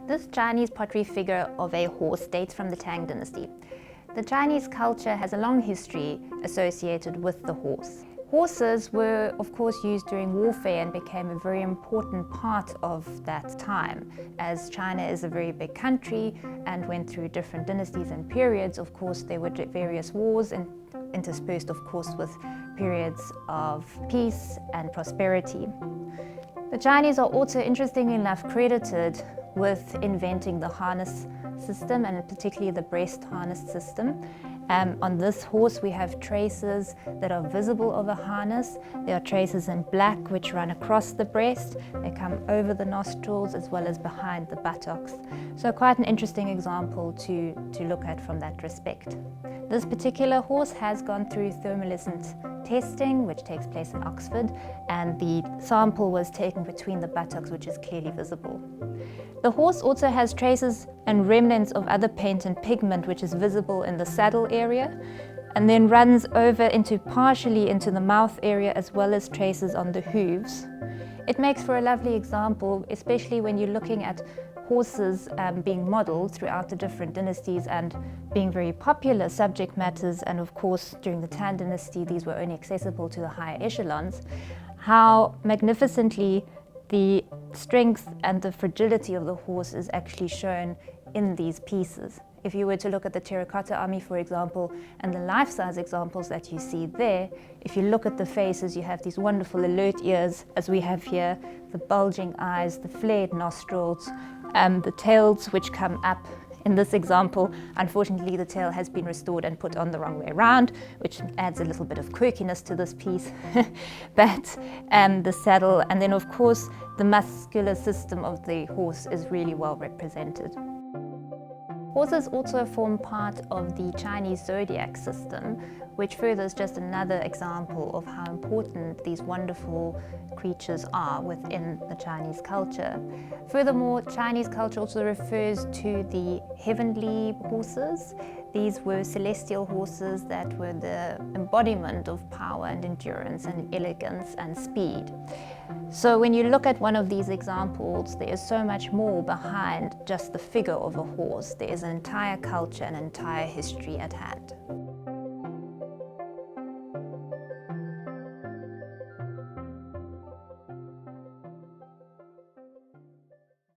This Chinese pottery figure of a horse dates from the Tang Dynasty. The Chinese culture has a long history associated with the horse. Horses were of course used during warfare and became a very important part of that time. As China is a very big country and went through different dynasties and periods, of course there were various wars and interspersed of course with periods of peace and prosperity. The Chinese are also, interestingly enough, credited with inventing the harness system, and particularly the breast harness system. On this horse we have traces that are visible of a harness. There are traces in black which run across the breast. They come over the nostrils as well as behind the buttocks. So quite an interesting example to look at from that respect. This particular horse has gone through thermalisant testing, which takes place in Oxford, and the sample was taken between the buttocks, which is clearly visible. The horse also has traces and remnants of other paint and pigment which is visible in the saddle area, and then runs over partially into the mouth area as well as traces on the hooves. It makes for a lovely example, especially when you're looking at horses being modelled throughout the different dynasties and being very popular subject matters, and of course during the Tang Dynasty these were only accessible to the higher echelons, how magnificently the strength and the fragility of the horse is actually shown in these pieces. If you were to look at the terracotta army, for example, and the life-size examples that you see there, if you look at the faces, you have these wonderful alert ears, as we have here, the bulging eyes, the flared nostrils, the tails which come up. In this example, unfortunately, the tail has been restored and put on the wrong way around, which adds a little bit of quirkiness to this piece. But the saddle, and then of course, the muscular system of the horse is really well represented. Horses also form part of the Chinese zodiac system, which further is just another example of how important these wonderful creatures are within the Chinese culture. Furthermore, Chinese culture also refers to the heavenly horses. These were celestial horses that were the embodiment of power and endurance and elegance and speed. So when you look at one of these examples, there is so much more behind just the figure of a horse. There is an entire culture, an entire history at hand.